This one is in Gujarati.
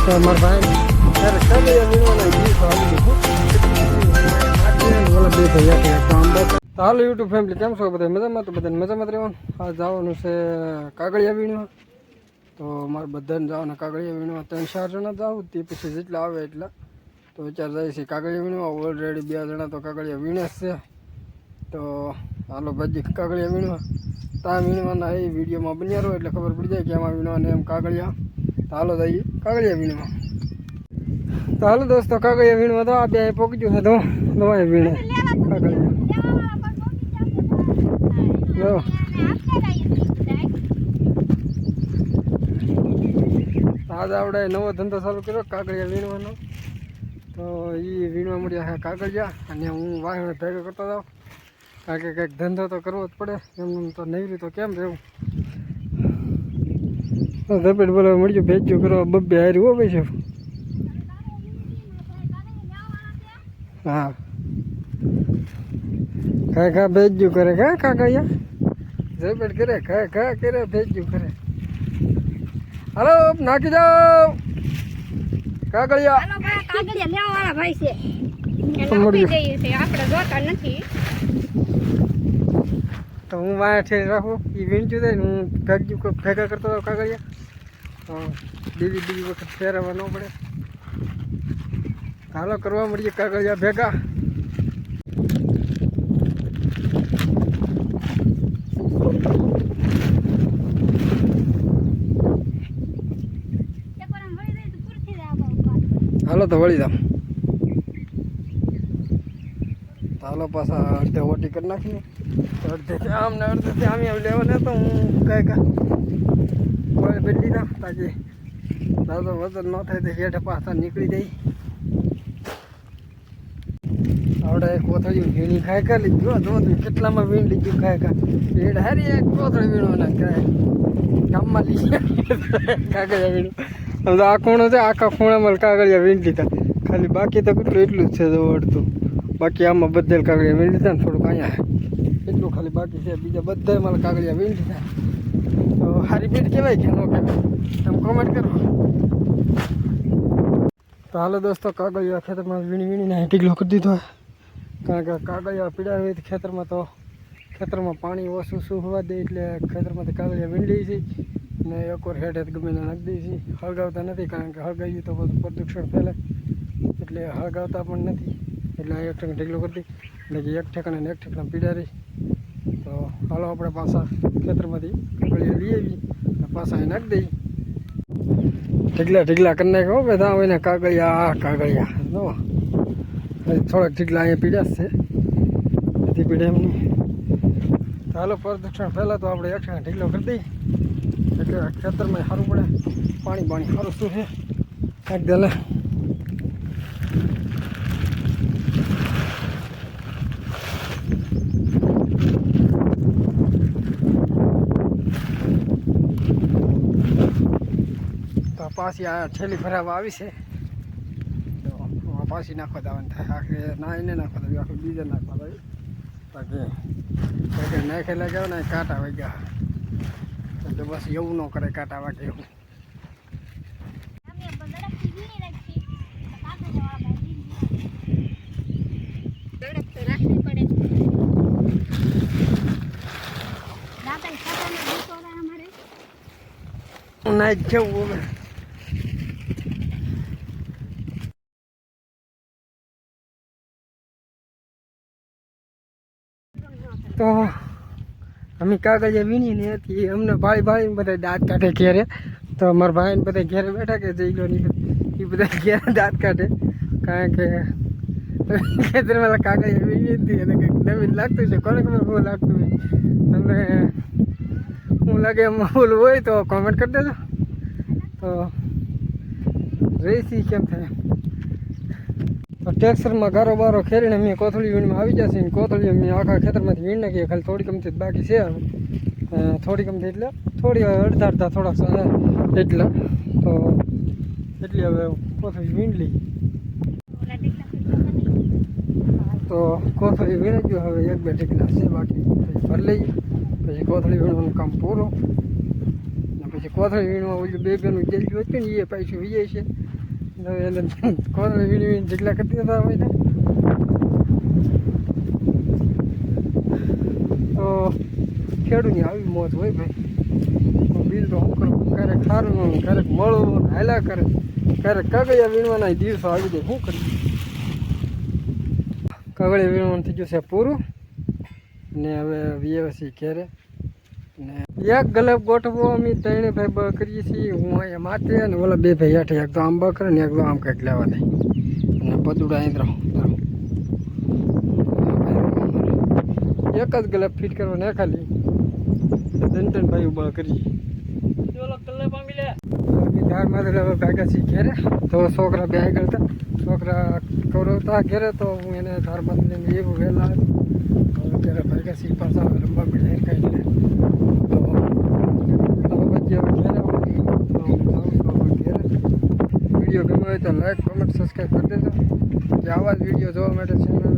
તો અમારા ભાઈ ત્યારે કાગળિયા વીણવાના ગીત બે ભૈયા તો હાલો યુટ્યુબ ફેમિલી કેમ છો બધા મજામાં? તો બધાને મજામાં જ રહેવાનું. આ જવાનું છે કાગળિયા વીણવા. તો મારે બધાને જવાના કાગળિયા વીણવા 3-4 જણા જાવ તે પછી જેટલા આવે એટલા તો વિચાર જાય છે કાગળિયા વીણવા. ઓલરેડી 2 જણા તો કાગળિયા વીણે જ છે. તો હાલો ભાઈ કાગળિયા વીણવા. ત્યાં વીણવાના એ વિડીયોમાં બન્યા રહો એટલે ખબર પડી જાય કે આમાં વીણવાના એમ કાગળિયા. તો હાલો જઈએ કાગળિયા વીણવા. તો હાલો દોસ્તો કાગળિયા વીણવા તો આ બે પોકી ગયું છે તો દવાએ વીણે કાગળિયા. આજ આપણે નવો ધંધો ચાલુ કર્યો કાગળિયા વીણવાનો. તો એ વીણવા મળ્યા છે કાગળિયા અને હું વાહ ભેગા કરતો જાઉં કારણ કે કંઈક ધંધો તો કરવો જ પડે. એમ તો નહીં તો કેમ રહેવું. તો ધપેટ બોલાવા મળ્યું ભેજ્યું કરવા બબ્બે હાર્યું હો ભાઈ છે. હા ખા ભેજ્યું કરે કા કાગળિયા ઝપેટ કરે ખા કરે ભેજ્યું કરે. હાલો નાખી જાઓ કાગળિયા. તો હું વાયા ઠેર રાખું એ વીણચ્યું થાય ને હું ભેગા કરતો હતો કાગળિયા. તો બીજી વખત ફેરવવા ન પડે. હાલો કરવા મળીએ કાગળિયા ભેગા. હાલો તો વળી જાવ. હાલો પાછા અડધે ઓટી કરી નાખીને અડધે આમ ને અડધે આમ લેવાને તો હું કોઈ બેઠી લીધા તાકી દાદો વજન ન થાય તો હેઠ પાછા નીકળી જાય. આવડે કોથળી વીણી ખાય કા લીધું જો કેટલામાં વીણ લીધું ખાય કા હેડ હારી એક કોથળી વીણો ના ખાય ગામમાં લીધી કાગળિયા વીણું. આમ તો આ ખૂણો છે આખા ખૂણામાં કાગળિયા વીણી લીધા ખાલી બાકી તો કેટલું એટલું જ છે જો અડધું. બાકી આમાં બધા કાગળિયા વીણી લીધા ને થોડુંક અહીંયા એટલું ખાલી બાકી છે. બીજા બધા મારે કાગળિયા વીણી લીધા. તો સારી ભેટ કહેવાય કે ન કહેવાય એમ કોમેન્ટ કરો. તો હાલો દોસ્તો કાગળિયા ખેતરમાં વીણીને ઢીગલો કરી દીધો. કારણ કે કાગળિયા પીડા હોય તો ખેતરમાં પાણી ઓછું હોવા દે એટલે ખેતરમાંથી કાગળિયા વીણી લઈએ છીએ ને એકવાર હેઠે ગમે એને નાખી દઈએ છીએ. હળગાવતા નથી કારણ કે હળગાવીએ તો બધું પ્રદૂષણ ફેલાય એટલે હળગાવતા પણ નથી. એટલે એક ઠેકાણે ઢીગલો કરી દઈએ એટલે કે એક ઠેકાણે ને એક ઠેકાણે પીડા રહી. તો હાલો આપણે પાછા ખેતરમાંથી કાગળિયા લઈ આવીએ અને પાછા અહીં નાખી દઈએ. ઢીગલા કરી નાખ્યો બધા હોય ને કાગળિયા જો થોડાક ઢીગલા અહીંયા પીડ્યા જ છે બધી પીડે એમની. હાલો પ્રદૂષણ પહેલાં તો આપણે એક ઢીગલો કરી દઈએ એટલે ખેતરમાં સારું પડે. પાણી સારું શું છે નાખી દે. તો પાછી આ છેલ્લી ભરાવા આવી છે તો પાછી નાખવા જવાનું થાય. આખરે ના એને નાખવા દેવી આખું બીજે નાખવા દેવી બાકી નાખેલા જાવ ને કાંટા વાગ્યા એટલે બસ એવું ન કરે કાંટા વાગે એવું. ના જવું હવે તો અમે કાગળિયા વીણીને હતી અમને ભાળી બધા દાંત કાઢે ઘેરે. તો મારા ભાઈને બધા ઘેરે બેઠા કે જઈ લો નહીં એ બધા ઘેરે દાંત કાઢે કારણ કે ખેતરમાં કાગળિયા વીણી હતી અને કંઈક નવીન લાગતું છે. કોને ખબર શું લાગતું હોય તમને શું લાગે એમ ઓલું હોય તો કોમેન્ટ કરી દેજો. તો રેસી કેમ થાય તો ટ્રેક્ટરમાં ગારો બારો ખેરીને મેં કોથળી વીણમાં આવી જશે ને કોથળી અમે આખા ખેતરમાંથી વીણ નાખીએ. ખાલી થોડી કમથી બાકી છે થોડી કમથી એટલે થોડી અડધા થોડાક એટલા તો એટલી હવે કોથળી વીણ લઈ. તો કોથળી વીણી ગયું હવે 1-2 ઢીકલા છે બાકી ભરી લઈએ પછી કોથળી વીણવાનું કામ પૂરું. પછી કોથળી વીણવા ઓલું બે બેનું જેલું હતું ને એ પાછું વીએ છે એને કોથળી વીણી ઢીકલા કરી દેતા હોય ને તો ખેડૂતની આવી મોજ હોય ભાઈ બીજું તો શું કરું ક્યારેક સારું ક્યારેક મળવું હાલ્યા કરે ક્યારેક કાગળિયા વીણવાના દિવસો આવી જાય શું કરીએ કાગળિયા વીણવાનું થઈ ગયું છે પૂરું ને હવે વ્યવસ્થિત ઘેરે ને એક ગલબ ગોઠવો અમે ત્રણે ભાઈ કરીએ છીએ હું અહીંયા માથે અને ઓલા બે ભાઈ હેઠે એક તો આમ કરે ને એક તો આમ કંઈક લેવા દે અને પદુડા અહીં રહો એક જ ગલબ ફિટ કરવાને ખાલી ત્રણ ભાઈ ઉભા કરીએ ધાર મારે હવે ભાગ્યા છીએ ઘેરે તો છોકરા બે આગળ હતા છોકરા કવરવતા ઘેરે તો હું એને ધાર માથે એવું વહેલા અત્યારે ભાગ્યા છીએ પાછા રમવા મળે કાંઈ તો પછી હવે ઘેરે વિડીયો ગમે હોય તો લાઈક કોમેન્ટ સબસ્ક્રાઈબ કરી દેજો કે આવા જ વિડીયો જોવા માટે ચેનલ